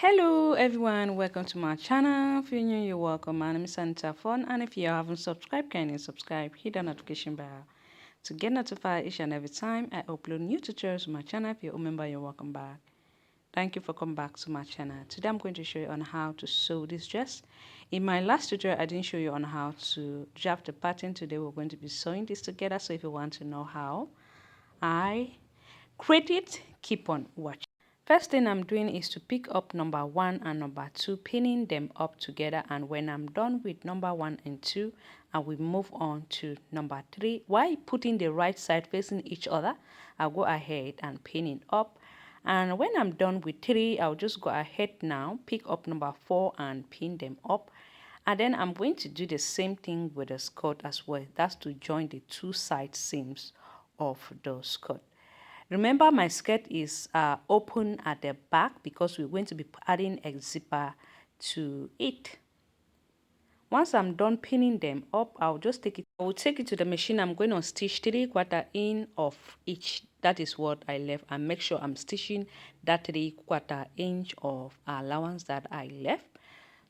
Hello everyone, welcome to my channel. If you're new, you're welcome. My name is Anita Fon, and if you haven't subscribed, kindly subscribe, hit the notification bell to get notified each and every time I upload new tutorials to my channel. If you're a member, you're welcome back. Thank you for coming back to my channel. Today I'm going to show you on how to sew this dress. In my last tutorial, I didn't show you on how to draft the pattern. Today we're going to be sewing this together. So if you want to know how I create it, keep on watching. First thing I'm doing is to pick up number 1 and number 2, pinning them up together, and when I'm done with number 1 and 2, I will move on to number 3. While putting the right side facing each other, I'll go ahead and pin it up, and when I'm done with 3, I'll just go ahead now, pick up number 4 and pin them up. And then I'm going to do the same thing with the skirt as well. That's to join the two side seams of the skirt. Remember, my skirt is open at the back because we're going to be adding a zipper to it. Once I'm done pinning them up, I will take it to the machine. I'm going to stitch 3/4 inch of each. That is what I left, and make sure I'm stitching that 3/4 inch of allowance that I left.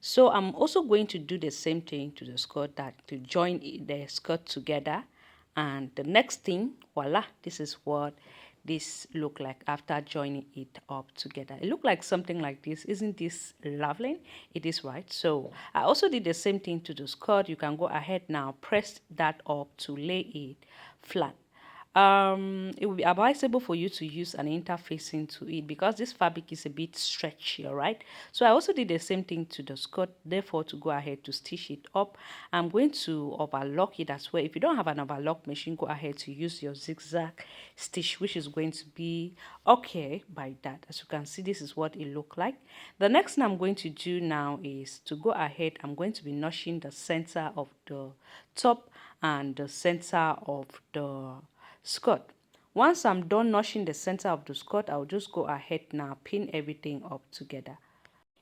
So I'm also going to do the same thing to the skirt, that to join the skirt together. And the next thing, voila, this is what this look like after joining it up together. It look like something like this. Isn't this lovely? It is, right? So I also did the same thing to the skirt. You can go ahead now, press that up to lay it flat. It will be advisable for you to use an interfacing to it because this fabric is a bit stretchy, all right? So I also did the same thing to the skirt. Therefore, to go ahead to stitch it up, I'm going to overlock it as well. If you don't have an overlock machine, go ahead to use your zigzag stitch, which is going to be okay by that. As you can see, this is what it look like. The next thing I'm going to do now is to go ahead. I'm going to be notching the center of the top and the center of the skirt. Once I'm done notching the center of the skirt, I'll just go ahead now, pin everything up together.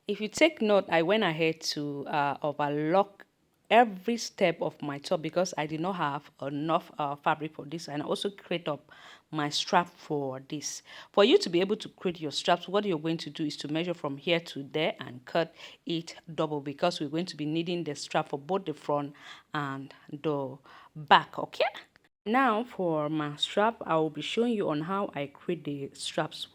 If you take note, I went ahead to overlock every step of my top because I did not have enough fabric for this, and I also create up my strap for this. For you to be able to create your straps, what you're going to do is to measure from here to there and cut it double, because we're going to be needing the strap for both the front and the back. Okay, now for my strap, I will be showing you on how I create the straps.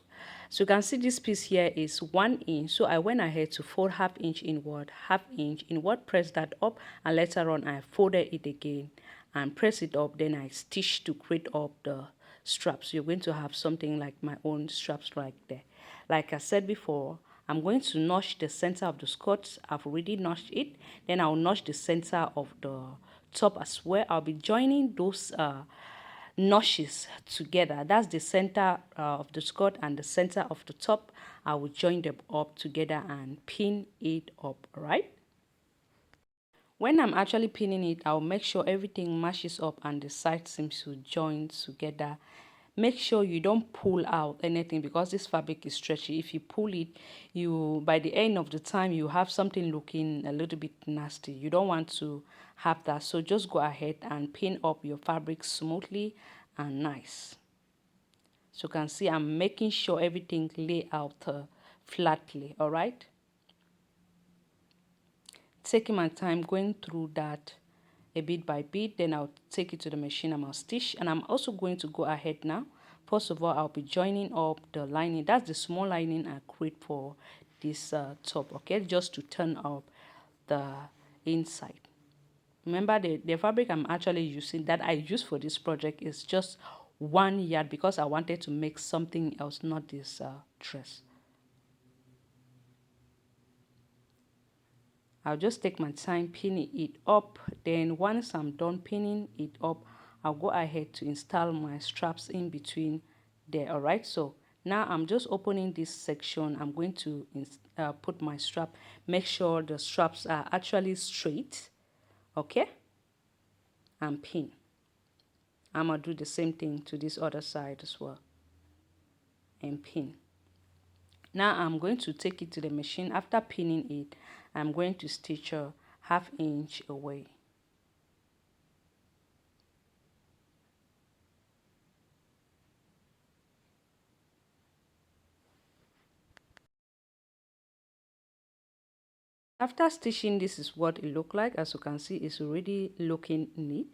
So you can see this piece here is 1 inch. So I went ahead to fold ½ inch inward, press that up, and later on I folded it again and press it up. Then I stitch to create up the straps. You're going to have something like my own straps right there. Like I said before, I'm going to notch the center of the skirt. I've already notched it. Then I'll notch the center of the top as well. I'll be joining those notches together. That's the center of the skirt and the center of the top. I will join them up together and pin it up, right? When I'm actually pinning it, I'll make sure everything matches up and the side seams to join together. Make sure you don't pull out anything because this fabric is stretchy. If you pull it, by the end of the time, you have something looking a little bit nasty. You don't want to have that. So just go ahead and pin up your fabric smoothly and nice. So you can see I'm making sure everything lay out flatly, all right? Taking my time going through that a bit by bit, then I'll take it to the machine and I'll stitch. And I'm also going to go ahead now. First of all, I'll be joining up the lining. That's the small lining I create for this top, okay? Just to turn up the inside. Remember, the fabric I'm actually using, that I use for this project, is just 1 yard because I wanted to make something else, not this dress. I'll just take my time pinning it up. Then once I'm done pinning it up, I'll go ahead to install my straps in between there, all right? So now I'm just opening this section. I'm going to put my strap. Make sure the straps are actually straight, okay? And pin. I'm going to do the same thing to this other side as well. And pin. Now I'm going to take it to the machine. After pinning it, I'm going to stitch a ½ inch away. After stitching, this is what it look like. As you can see, it's already looking neat.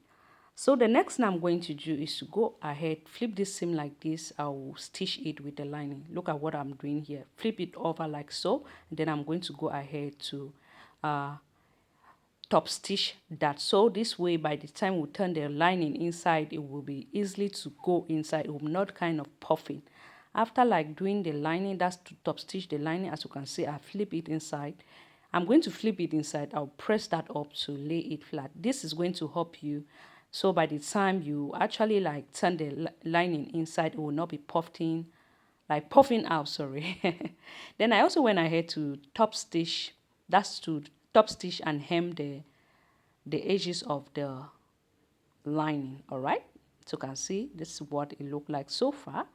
So the next thing I'm going to do is to go ahead, flip this seam like this. I'll stitch it with the lining. Look at what I'm doing here. Flip it over like so. And then I'm going to go ahead to top stitch that. So this way, by the time we turn the lining inside, it will be easily to go inside. It will not kind of puffing. After like doing the lining, that's to top stitch the lining. As you can see, I flip it inside. I'm going to flip it inside. I'll press that up to lay it flat. This is going to help you. So by the time you actually like turn the lining inside, it will not be puffing, like puffing out, sorry. Then I also went ahead to top stitch, that's to top stitch and hem the edges of the lining. All right, so you can see this is what it looked like so far.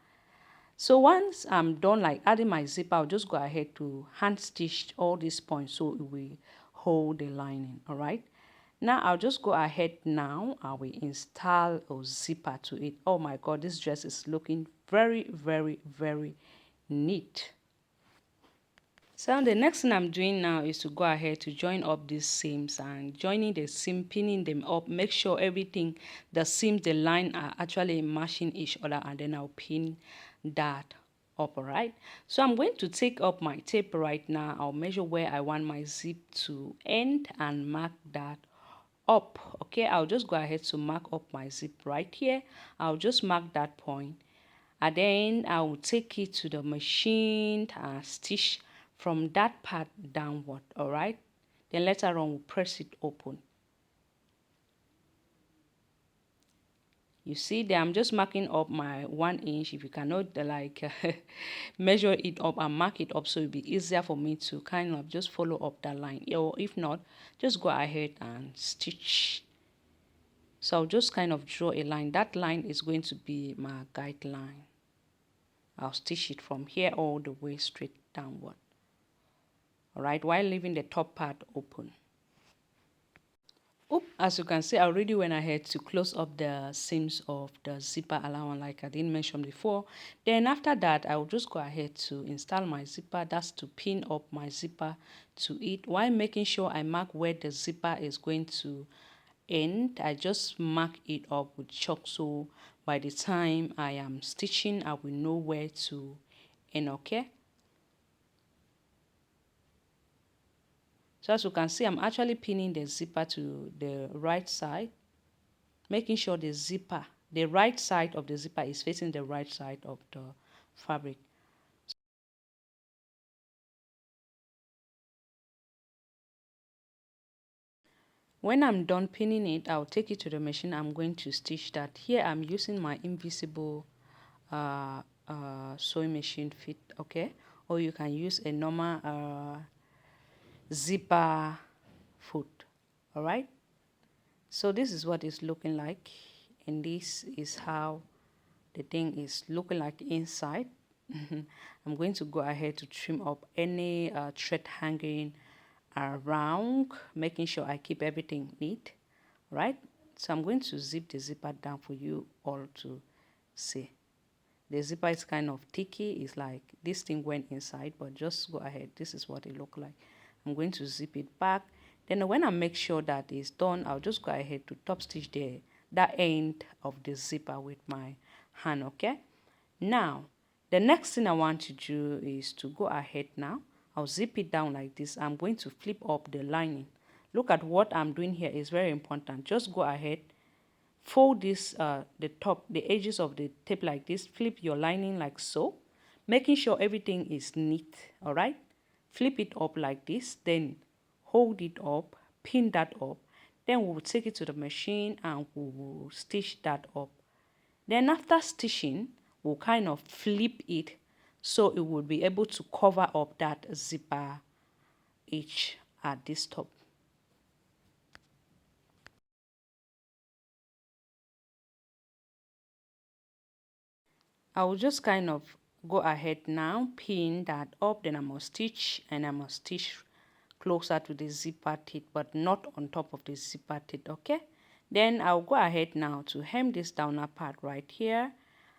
So once I'm done like adding my zipper, I'll just go ahead to hand stitch all these points so it will hold the lining. All right, now I'll just go ahead now. I will install a zipper to it. Oh my god, this dress is looking very, very, very neat. So the next thing I'm doing now is to go ahead to join up these seams, and joining the seam, pinning them up, make sure everything, the seams, the line are actually matching each other, and then I'll pin that up. All right, so I'm going to take up my tape right now. I'll measure where I want my zip to end and mark that up. Okay, I'll just go ahead to mark up my zip right here. I'll just mark that point, and then I will take it to the machine and stitch from that part downward. All right, then later on we'll press it open. You see there, I'm just marking up my 1 inch. If you cannot like measure it up and mark it up, so it'll be easier for me to kind of just follow up that line, or if not, just go ahead and stitch. So I'll just kind of draw a line. That line is going to be my guideline. I'll stitch it from here all the way straight downward. All right, while leaving the top part open. Oh, as you can see, I already went ahead to close up the seams of the zipper allowance like I didn't mention before. Then after that, I will just go ahead to install my zipper. That's to pin up my zipper to it, while making sure I mark where the zipper is going to end. I just mark it up with chalk, so by the time I am stitching, I will know where to end. Okay, so as you can see, I'm actually pinning the zipper to the right side, making sure the zipper, the right side of the zipper is facing the right side of the fabric. When I'm done pinning it, I'll take it to the machine. I'm going to stitch that. Here I'm using my invisible sewing machine fit, okay, or you can use a normal zipper foot. All right, so this is what it's looking like, and this is how the thing is looking like inside. I'm going to go ahead to trim up any thread hanging around, making sure I keep everything neat, right? So I'm going to zip the zipper down for you all to see. The zipper is kind of thicky. It's like this thing went inside, but just go ahead. This is what it looked like. I'm going to zip it back. Then when I make sure that it's done, I'll just go ahead to top stitch that end of the zipper with my hand. Okay, now the next thing I want to do is to go ahead now. I'll zip it down like this. I'm going to flip up the lining. Look at what I'm doing here is very important. Just go ahead, fold this the edges of the tape like this, flip your lining like so, making sure everything is neat. All right, flip it up like this, then hold it up, pin that up, then we'll take it to the machine and we will stitch that up. Then after stitching, we'll kind of flip it so it will be able to cover up that zipper edge at this top. I will just kind of go ahead now, pin that up, then I must stitch, and I must stitch closer to the zipper teeth, but not on top of the zipper teeth. Okay, then I'll go ahead now to hem this downer part right here,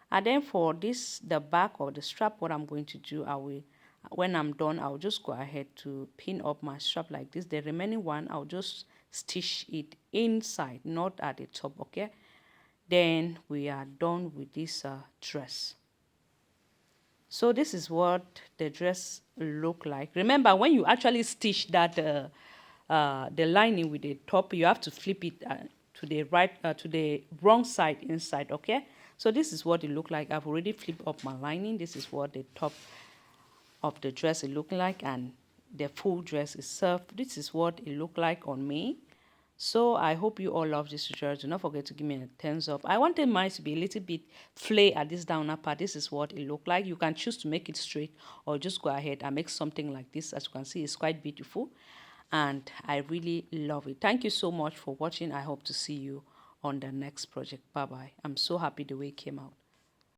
and then for this, the back of the strap, what I'm going to do, When I'm done, I'll just go ahead to pin up my strap like this. The remaining one, I'll just stitch it inside, not at the top, okay? Then we are done with this dress. So this is what the dress look like. Remember, when you actually stitch that the lining with the top, you have to flip it to the right, to the wrong side inside, okay? So this is what it look like. I've already flipped up my lining. This is what the top of the dress it look like, and the full dress itself. This is what it look like on me. So I hope you all love this tutorial. Do not forget to give me a thumbs up. I wanted mine to be a little bit flay at this downer part. This is what it looked like. You can choose to make it straight or just go ahead and make something like this. As you can see, it's quite beautiful and I really love it. Thank you so much for watching. I hope to see you on the next project. Bye bye. I'm so happy the way it came out.